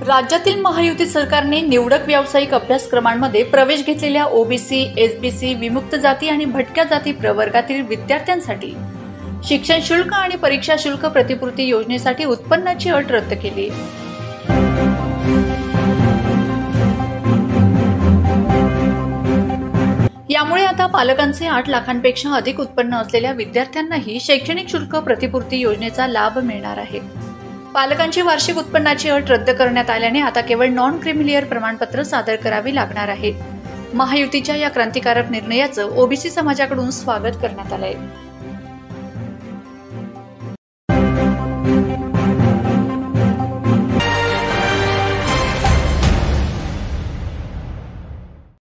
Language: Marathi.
राज्यातील महायुती सरकारने निवडक व्यावसायिक अभ्यासक्रमांमध्ये प्रवेश घेतलेल्या ओबीसी, एसबीसी, विमुक्त जाती आणि भटक्या जाती प्रवर्गातील विद्यार्थ्यांसाठी शिक्षण शुल्क आणि परीक्षा शुल्क प्रतिपूर्ती योजनेसाठी उत्पन्नाची अट रद्द केली. यामुळे आता पालकांचे 8 लाखांपेक्षा अधिक उत्पन्न असलेल्या विद्यार्थ्यांनाही शैक्षणिक शुल्क प्रतिपूर्ती योजनेचा लाभ मिळणार आहे. पालकांची वार्षिक उत्पन्नाची अट रद्द करण्यात आल्याने आता केवळ नॉन क्रिमिलियर प्रमाणपत्र सादर करावे लागणार आहे. महायुतीच्या या क्रांतिकारक निर्णयाचं ओबीसी समाजाकडून स्वागत करण्यात आलंय.